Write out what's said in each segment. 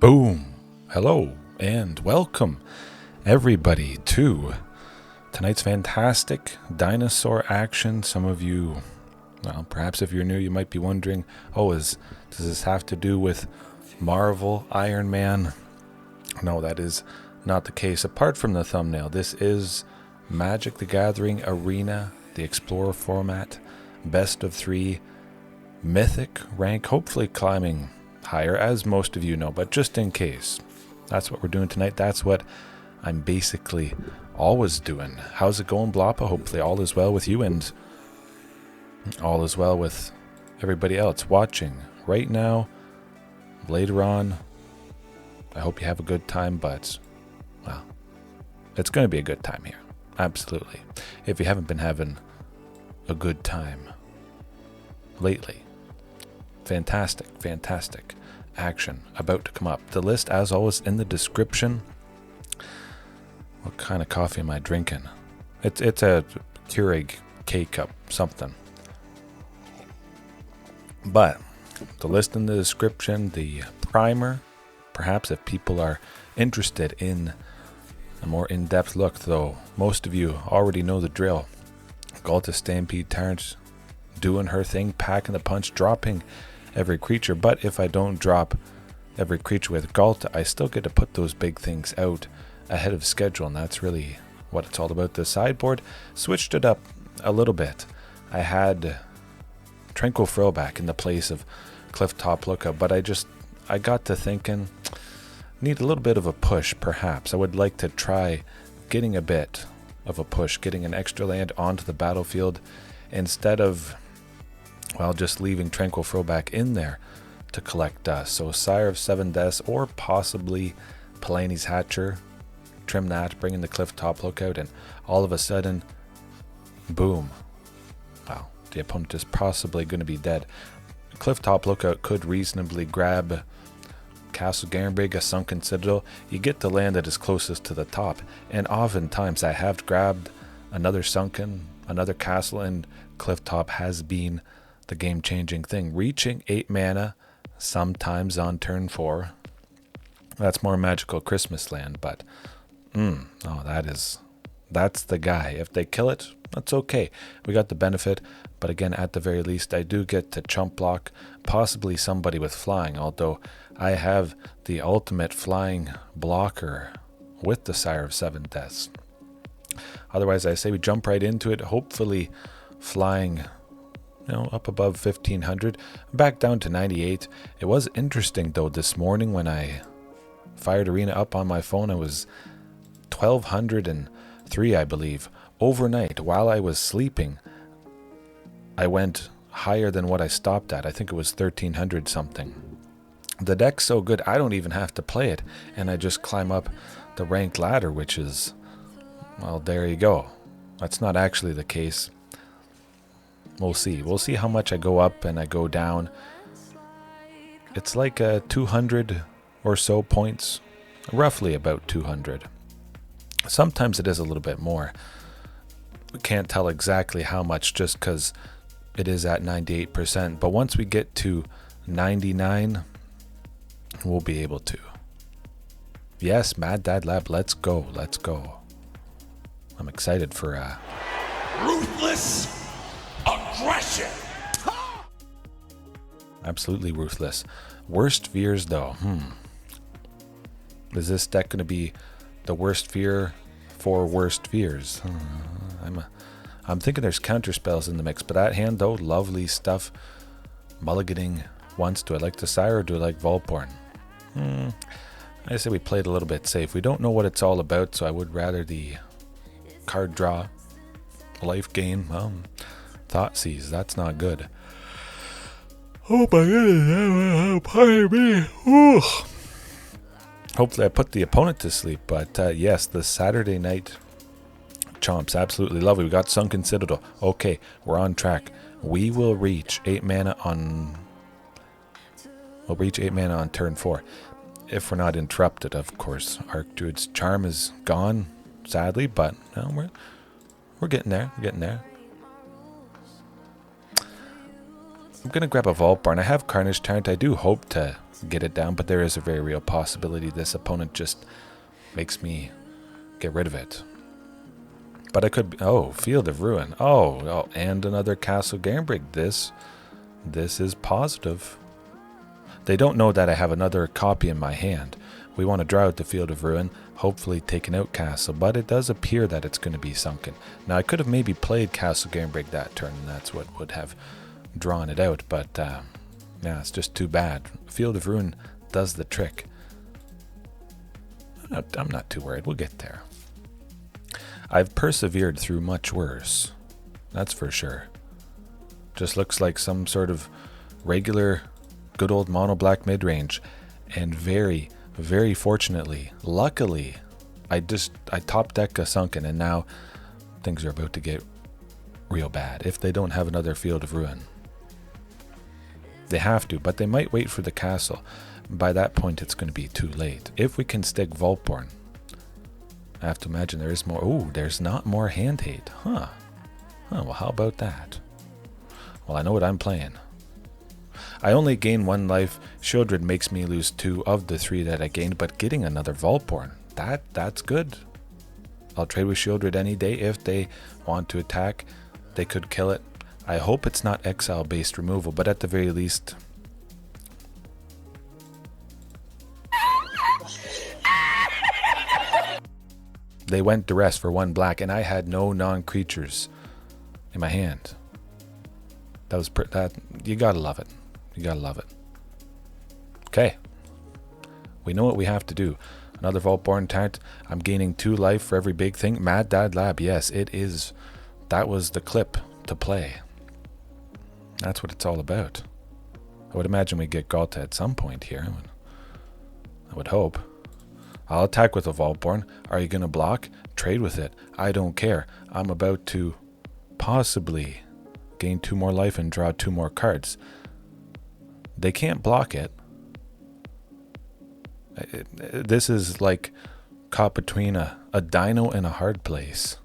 Boom! Hello and welcome everybody to tonight's fantastic dinosaur action. Some of you, well, perhaps if you're new, you might be wondering, does this have to do with Marvel, Iron Man? No, that is not the case. Apart from the thumbnail, this is Magic the Gathering Arena, the Explorer format, best of 3, Mythic rank, hopefully climbing higher, as most of you know, but just in case, that's what we're doing tonight. That's what I'm basically always doing. How's it going, Bloppa? Hopefully all is well with you and all is well with everybody else watching right now, later on. I hope you have a good time, but, well, it's going to be a good time here. Absolutely. If you haven't been having a good time lately, fantastic action about to come up. The list, as always, in the description. What kind of coffee am I drinking? It's a Keurig K-Cup, something. But the list in the description, the primer, perhaps if people are interested in a more in-depth look, though most of you already know the drill. Ghalta Stampede Tyrant doing her thing, packing the punch, dropping every creature. But if I don't drop every creature with Ghalta, I still get to put those big things out ahead of schedule, and that's really what it's all about. The sideboard, switched it up a little bit. I had Tranquil Frillback in the place of Clifftop Lookout, but I got to thinking, need a little bit of a push, perhaps. I would like to try getting a bit of a push, getting an extra land onto the battlefield instead of, well, just leaving Tranquil Frillback in there to collect dust. So Sire of Seven Deaths, or possibly Palani's Hatcher, trim that, bring in the Clifftop Lookout, and all of a sudden, boom. Wow, the opponent is possibly going to be dead. Clifftop Lookout could reasonably grab Castle Garenbrig, a Sunken Citadel. You get the land that is closest to the top, and oftentimes I have grabbed another Sunken, another Castle, and Clifftop has been the game-changing thing. Reaching 8 mana, sometimes on turn 4. That's more magical Christmas land, but that's the guy. If they kill it, that's okay. We got the benefit, but again, at the very least, I do get to chump block possibly somebody with flying, although I have the ultimate flying blocker with the Sire of Seven Deaths. Otherwise, I say we jump right into it, hopefully flying, up above 1500, back down to 98. It was interesting, though, this morning when I fired Arena up on my phone, I was 1203, I believe. Overnight, while I was sleeping, I went higher than what I stopped at. I think it was 1300 something. The deck's so good, I don't even have to play it, and I just climb up the ranked ladder, which is, well, there you go. That's not actually the case. We'll see. We'll see how much I go up and I go down. It's like 200 or so points, roughly about 200. Sometimes it is a little bit more. We can't tell exactly how much just because it is at 98%. But once we get to 99, we'll be able to. Yes, Mad Dad Lab, let's go. Let's go. I'm excited for ruthless aggression. Absolutely ruthless. Worst fears, though. Is this deck going to be the worst fear for worst fears? I'm thinking there's counter spells in the mix, but that hand, though, lovely stuff. Mulliganing once. Do I like the Sire or do I like Vaultborn? I say we played a little bit safe. We don't know what it's all about, so I would rather the card draw, life gain. Thoughtseize, that's not good. Oh my goodness, pardon me. Ooh. Hopefully I put the opponent to sleep, but yes, the Saturday night chomps, absolutely lovely. We got Sunken Citadel. Okay, we're on track. We will reach 8 mana on... We'll reach 8 mana on turn 4. If we're not interrupted, of course. Archdruid's charm is gone, sadly, but no, we're getting there. We're getting there. I'm going to grab a Vaultborn. I have Carnage Tyrant. I do hope to get it down, but there is a very real possibility this opponent just makes me get rid of it. But I could... Oh, Field of Ruin. Oh, and another Castle Garenbrig. This is positive. They don't know that I have another copy in my hand. We want to draw out the Field of Ruin, hopefully taking out Castle, but it does appear that it's going to be Sunken. Now, I could have maybe played Castle Garenbrig that turn, and that's what would have drawn it out, but yeah, it's just too bad. Field of Ruin does the trick. I'm not too worried. We'll get there. I've persevered through much worse. That's for sure. Just looks like some sort of regular, good old mono black mid-range. And very, very fortunately, luckily, I top decked a Sunken, and now things are about to get real bad if they don't have another Field of Ruin. They have to, but they might wait for the castle. By that point, it's going to be too late. If we can stick Vaultborn, I have to imagine there is more. Ooh, there's not more hand hate. Huh. Well, how about that? Well, I know what I'm playing. I only gain 1 life. Sheoldred makes me lose 2 of the 3 that I gained, but getting another Vaultborn, that's good. I'll trade with Sheoldred any day. If they want to attack, they could kill it. I hope it's not exile-based removal, but at the very least... They went duress for 1 black, and I had no non-creatures in my hand. That was you gotta love it. You gotta love it. Okay. We know what we have to do. Another Vaultborn Tyrant. I'm gaining 2 life for every big thing. Mad Dad Lab. Yes, it is. That was the clip to play. That's what it's all about. I would imagine we get Ghalta at some point here. I would hope. I'll attack with a Vaultborn. Are you going to block? Trade with it. I don't care. I'm about to possibly gain 2 more life and draw 2 more cards. They can't block it. This is like caught between a dino and a hard place.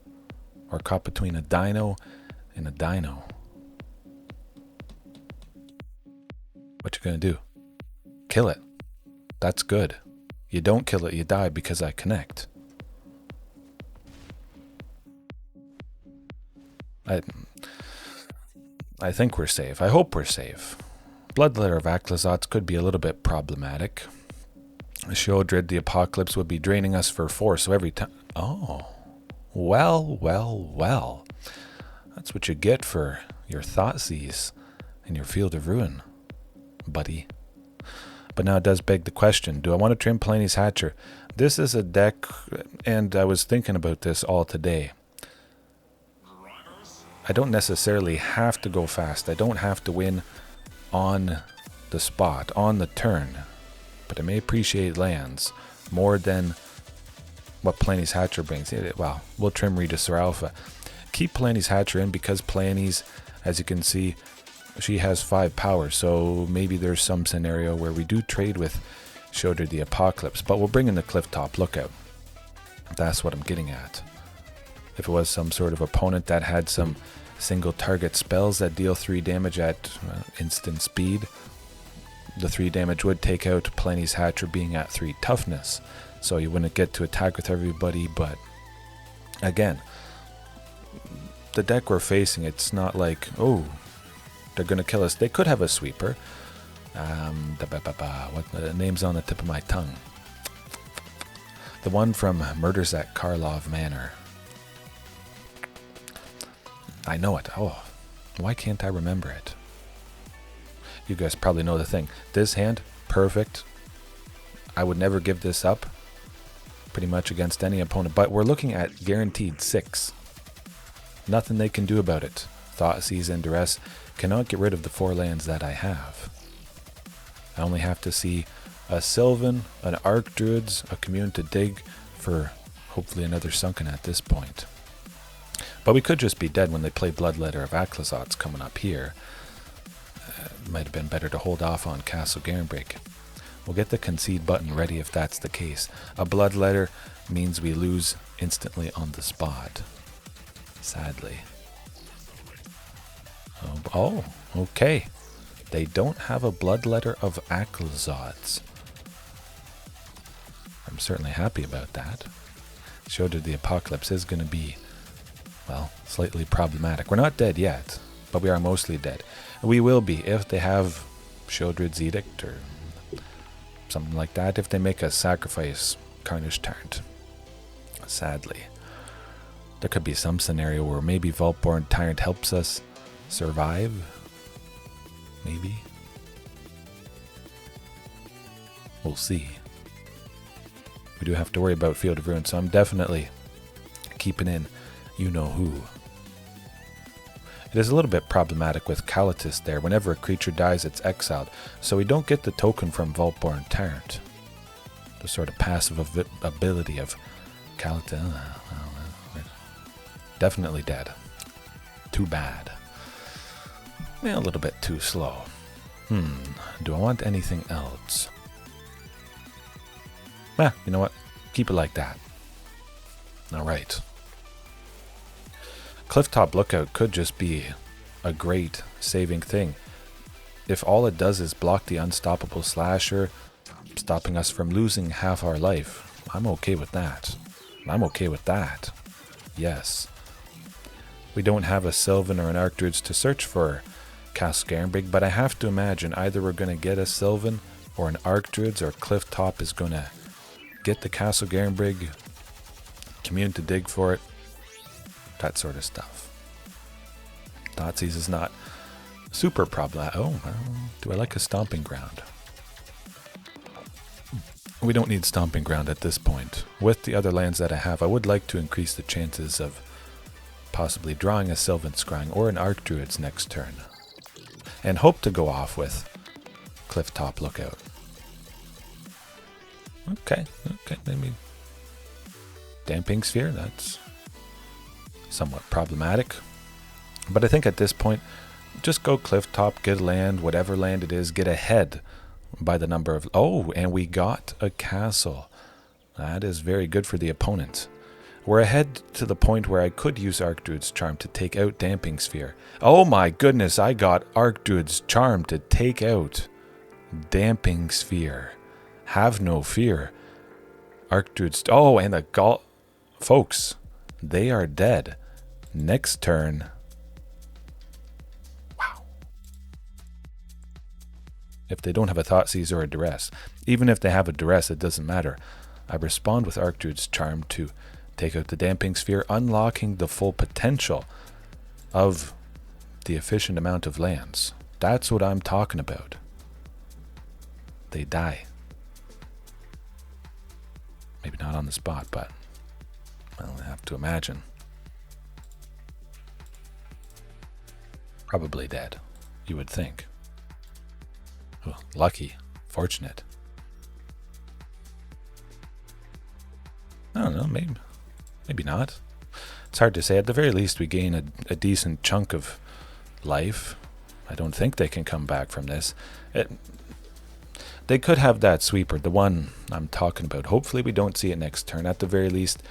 Or caught between a dino and a dino. What you going to do? Kill it. That's good. You don't kill it, you die because I connect. I think we're safe. I hope we're safe. Bloodletter of Aclazotz could be a little bit problematic. Sheoldred, the Apocalypse, would be draining us for 4, so every time... Oh. Well. That's what you get for your Thoughtseize and your Field of Ruin, buddy. But now it does beg the question, do I want to trim Palani's Hatcher? This is a deck, and I was thinking about this all today. I don't necessarily have to go fast. I don't have to win on the spot, on the turn. But I may appreciate lands more than what Palani's Hatcher brings. Well, we'll trim Regisaur Alpha. Keep Palani's Hatcher in because Palani's, as you can see, she has 5 power, so maybe there's some scenario where we do trade with Sheoldred the Apocalypse, but we'll bring in the Clifftop Lookout. That's what I'm getting at. If it was some sort of opponent that had some single target spells that deal 3 damage at instant speed, the 3 damage would take out Palani's Hatcher being at 3 toughness, so you wouldn't get to attack with everybody, but again, the deck we're facing, it's not like, oh, they're going to kill us. They could have a sweeper. What the name's on the tip of my tongue? The one from Murders at Karlov Manor. I know it. Oh, why can't I remember it? You guys probably know the thing. This hand, perfect. I would never give this up. Pretty much against any opponent. But we're looking at guaranteed 6. Nothing they can do about it. Thoughtseize and Duress cannot get rid of the 4 lands that I have. I only have to see a Sylvan, an Archdruid, a Commune to dig for hopefully another Sunken at this point. But we could just be dead when they play Bloodletter of Aclazotz coming up here. Might have been better to hold off on Castle Garenbrig. We'll get the concede button ready if that's the case. A Bloodletter means we lose instantly on the spot. Sadly. Oh, okay. They don't have a bloodletter of Acklzods. I'm certainly happy about that. Showed the Apocalypse is going to be, well, slightly problematic. We're not dead yet, but we are mostly dead. We will be if they have Sheoldred's Edict or something like that, if they make us sacrifice Carnage Tyrant. Sadly. There could be some scenario where maybe Vaultborn Tyrant helps us survive. Maybe. We'll see. We do have to worry about Field of Ruin, so I'm definitely keeping in you-know-who. It is a little bit problematic with Calatus there. Whenever a creature dies, it's exiled, so we don't get the token from Vaultborn Tyrant. The sort of passive ability of Ghalta. Definitely dead. Too bad. Yeah, a little bit too slow. Do I want anything else? You know what? Keep it like that. Alright. Clifftop Lookout could just be a great saving thing. If all it does is block the unstoppable slasher, stopping us from losing half our life, I'm okay with that. I'm okay with that. Yes. We don't have a Sylvan or an Archdruid to search for Castle Garenbrig, but I have to imagine either we're going to get a Sylvan or an Archdruid, or Clifftop is going to get the Castle Garenbrig, Commune to dig for it, that sort of stuff. Thoughtseize is not super problematic. Oh, well, do I like a Stomping Ground? We don't need Stomping Ground at this point. With the other lands that I have, I would like to increase the chances of possibly drawing a Sylvan Scrying or an Archdruid's next turn. And hope to go off with Clifftop Lookout. Okay, maybe Damping Sphere, that's somewhat problematic. But I think at this point, just go Clifftop, get a land, whatever land it is, get ahead by the number of... Oh, and we got a castle. That is very good for the opponent. We're ahead to the point where I could use Archdruid's Charm to take out Damping Sphere. Oh my goodness, I got Archdruid's Charm to take out Damping Sphere. Have no fear. Archdruid's... Oh, and the Ghalta... Folks, they are dead. Next turn... Wow. If they don't have a Thoughtseize or a Duress. Even if they have a Duress, it doesn't matter. I respond with Archdruid's Charm to take out the Damping Sphere, unlocking the full potential of the efficient amount of lands. That's what I'm talking about. They die. Maybe not on the spot, but well, I have to imagine. Probably dead, you would think. Oh, lucky, fortunate. I don't know, maybe not. It's hard to say. At the very least, we gain a decent chunk of life. I don't think they can come back from this. They could have that sweeper, the one I'm talking about. Hopefully we don't see it next turn. At the very least,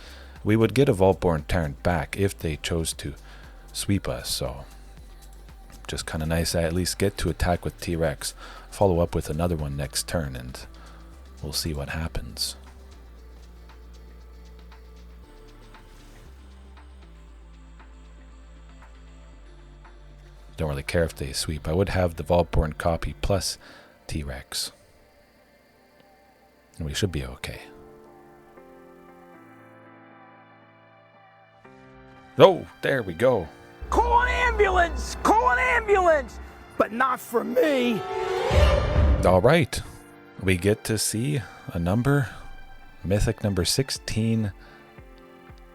we would get a Vaultborn Tyrant back if they chose to sweep us. So, just kind of nice. I at least get to attack with T-Rex, follow up with another one next turn, and we'll see what happens. Don't really care if they sweep. I would have the Vaultborn copy plus T-Rex. And we should be okay. Oh, there we go. Call an ambulance! Call an ambulance! But not for me! All right. We get to see a number, Mythic number 16,